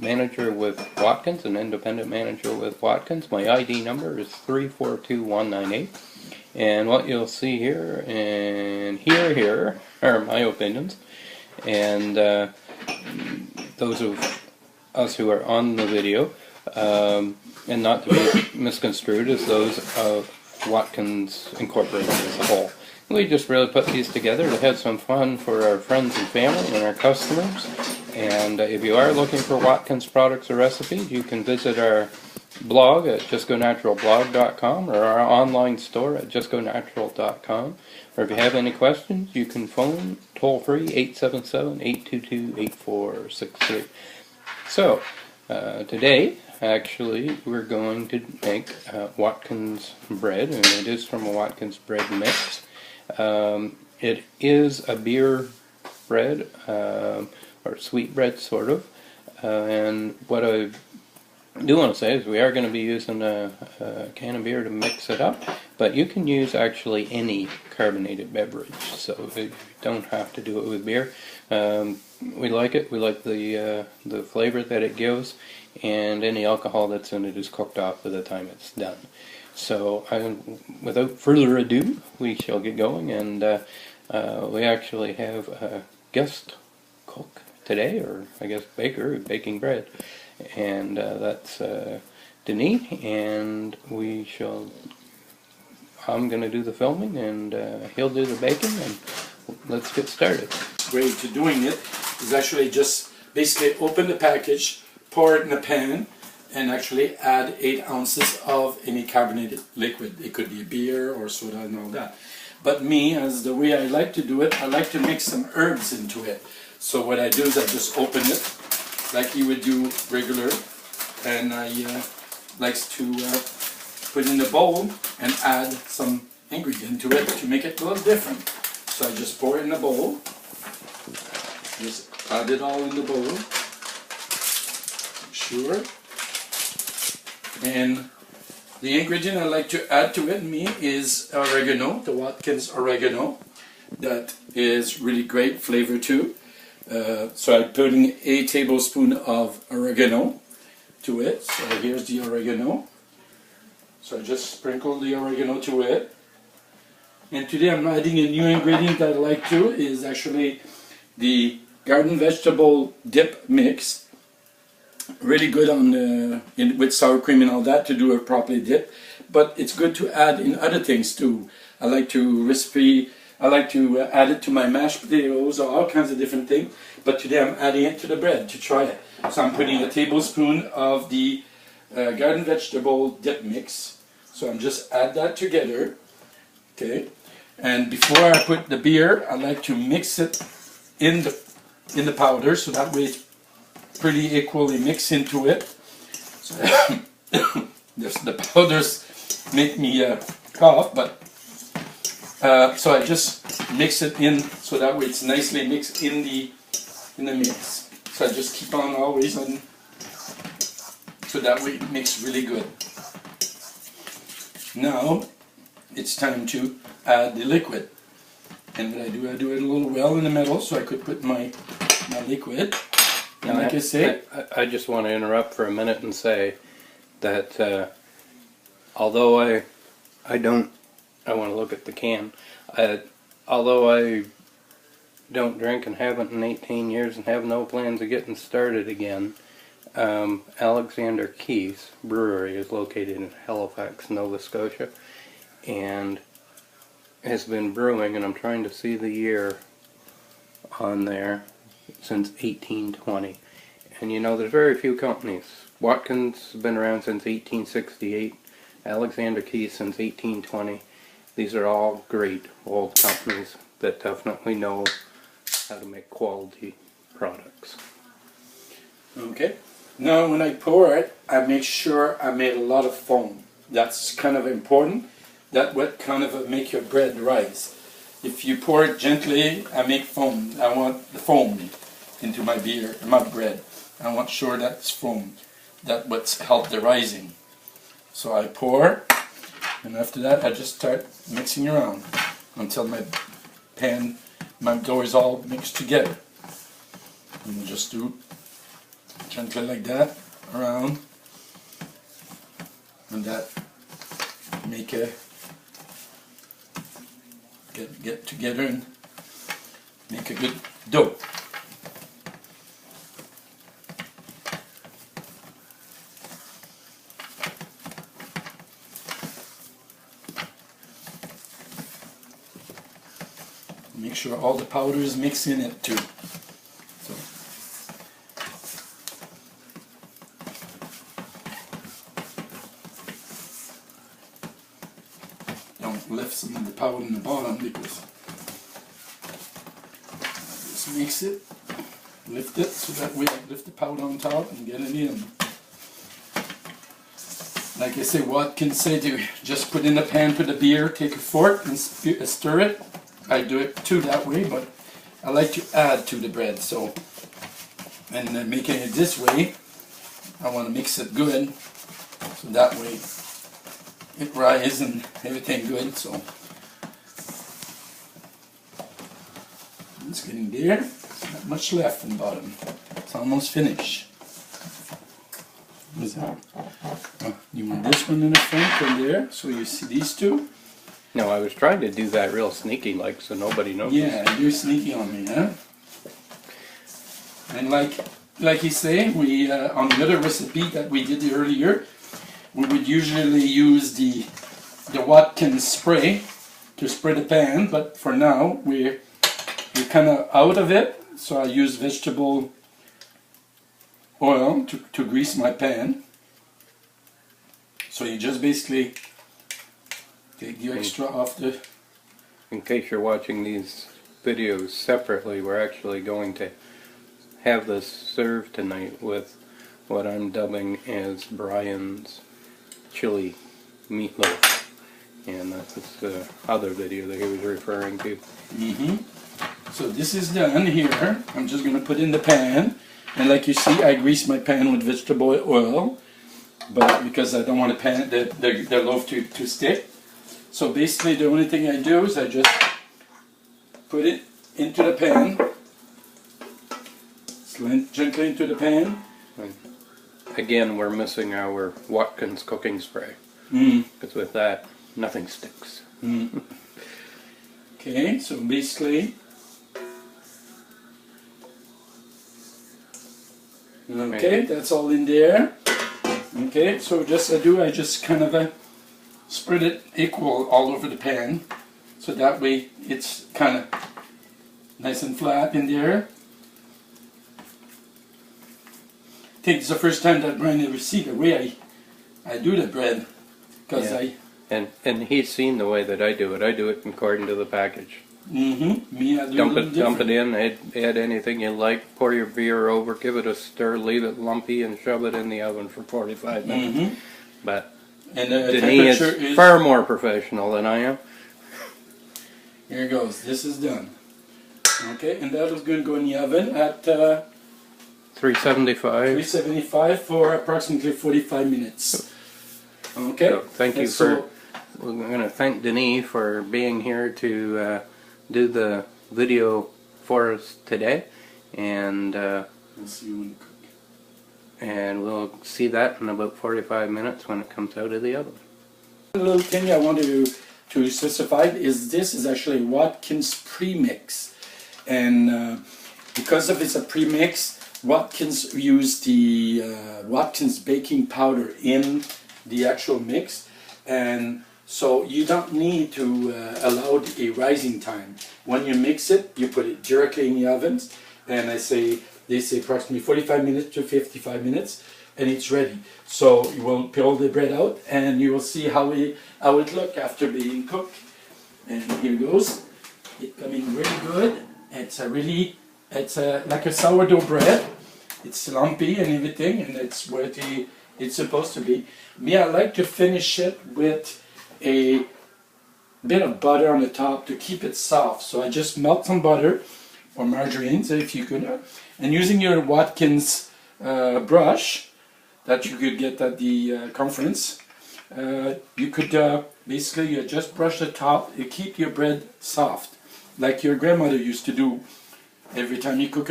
manager with Watkins, an independent manager with Watkins. My ID number is 342198. And what you'll see here and here are my opinions. And those of us who are on the video, and not to be misconstrued as those of Watkins Incorporated as a whole. We just really put these together to have some fun for our friends and family and our customers. And if you are looking for Watkins products or recipes, you can visit our blog at justgonaturalblog.com or our online store at justgonatural.com. Or if you have any questions, you can phone toll free 877-822-8463. So, today, actually, we're going to make Watkins bread, and it is from a Watkins bread mix. It is a beer bread, or sweet bread, sort of. And what I do want to say is we are going to be using a can of beer to mix it up, but you can use actually any carbonated beverage, so you don't have to do it with beer. We like it. We like the flavor that it gives, and any alcohol that's in it is cooked off by the time it's done. So without further ado, we shall get going, and we actually have a guest cook today, or I guess baker, baking bread, and that's Denis, and I'm going to do the filming, and he'll do the baking, and let's get started. Way to doing it is actually just basically open the package, pour it in a pan, and actually add 8 ounces of any carbonated liquid. It could be a beer or soda and all that. But me, as the way I like to do it, I like to mix some herbs into it. So what I do is I just open it like you would do regular, and I like to put in a bowl and add some ingredient to it to make it a little different. So I just pour it in a bowl, just add it all in the bowl, sure. And the ingredient I like to add to it, is oregano, the Watkins oregano. That is really great flavor too. So I'm putting a tablespoon of oregano to it. So here's the oregano. So I just sprinkle the oregano to it. And today I'm adding a new ingredient that I like to, is actually the garden vegetable dip mix. Really good on with sour cream and all that to do a properly dip, but it's good to add in other things too. I like to add it to my mashed potatoes or all kinds of different things, but today I'm adding it to the bread to try it. So I'm putting a tablespoon of the garden vegetable dip mix. So I'm just add that together, okay. And before I put the beer, I like to mix it in the powder, so that way it's pretty equally mixed into it. So the powders make me cough, but so I just mix it in so that way it's nicely mixed in the mix. So I just keep on always on, so that way it makes really good. Now it's time to add the liquid, and what I do it a little well in the middle so I could put my liquid. And like I say, I just want to interrupt for a minute and say that although I want to look at the can. Although I don't drink and haven't in 18 years and have no plans of getting started again, Alexander Keith's brewery is located in Halifax, Nova Scotia, and has been brewing, and I'm trying to see the year on there, since 1820. And you know, there's very few companies. Watkins has been around since 1868, Alexander Keith since 1820. These are all great old companies that definitely know how to make quality products. okay. Now when I pour it, I make sure I made a lot of foam. That's kind of important. That would kind of make your bread rise. If you pour it gently, I make foam. I want the foam into my beer, my bread. I want sure that's foam. That what's help the rising. So I pour, and after that I just start mixing around until my dough is all mixed together. And we'll just Gently like that, around, and that make a get together and make a good dough. Make sure all the powder is mixed in it too. So, don't lift some of the powder in the bottom because just mix it, lift it so that way I lift the powder on top and get it in. Like I say, Watkins said to just put in the pan, put the beer, take a fork and stir it. I do it too that way, but I like to add to the bread. So, and making it this way, I want to mix it good, so that way it rises and everything good. So it's getting there. There's not much left in the bottom. It's almost finished. What's that? Oh, you want this one in the front and there, so you see these two? No, I was trying to do that real sneaky like so nobody knows. Yeah, you're sneaky on me, huh? And like you say, we on the other recipe that we did earlier, we would usually use the Watkins spray to spray the pan, but for now we're kind of out of it, so I use vegetable oil to grease my pan. So you just basically take the extra off the... In case you're watching these videos separately, we're actually going to have this served tonight with what I'm dubbing as Brian's chili meatloaf. And that's the other video that he was referring to. So this is done here. I'm just going to put in the pan. And like you see, I grease my pan with vegetable oil, but because I don't want the loaf to stick. So basically the only thing I do is I just put it into the pan, slint gently into the pan. And again, we're missing our Watkins cooking spray, because with that, nothing sticks. Okay, so basically, okay, that's all in there. Okay, so I just kind of spread it equal all over the pan, so that way it's kind of nice and flat in there. I think it's the first time that Brian ever see the way I do the bread, because and he's seen the way that I do it. I do it according to the package. Me, I do dump it in, add anything you like, pour your beer over, give it a stir, leave it lumpy, and shove it in the oven for 45 minutes. But and Denis is far more professional than I am. Here goes. This is done. Okay, and that is going to go in the oven at 375. 375 for approximately 45 minutes. Okay. So thank you for. We're going to thank Denis for being here to do the video for us today, and we'll see you when you cook. And we'll see that in about 45 minutes when it comes out of the oven. A little thing I wanted to specify is this is actually a Watkins premix, and because of it's a premix, Watkins used the Watkins baking powder in the actual mix, and so you don't need to allow a rising time. When you mix it, you put it directly in the ovens, and they say approximately 45 minutes to 55 minutes, and it's ready. So you will peel the bread out, and you will see how it look after being cooked. And here goes. It's coming really good. It's like a sourdough bread. It's lumpy and everything, and it's what it's supposed to be. Me, I like to finish it with a bit of butter on the top to keep it soft. So I just melt some butter or margarine, so if you could, and using your Watkins brush that you could get at the conference, you could basically you just brush the top. You keep your bread soft, like your grandmother used to do every time you cook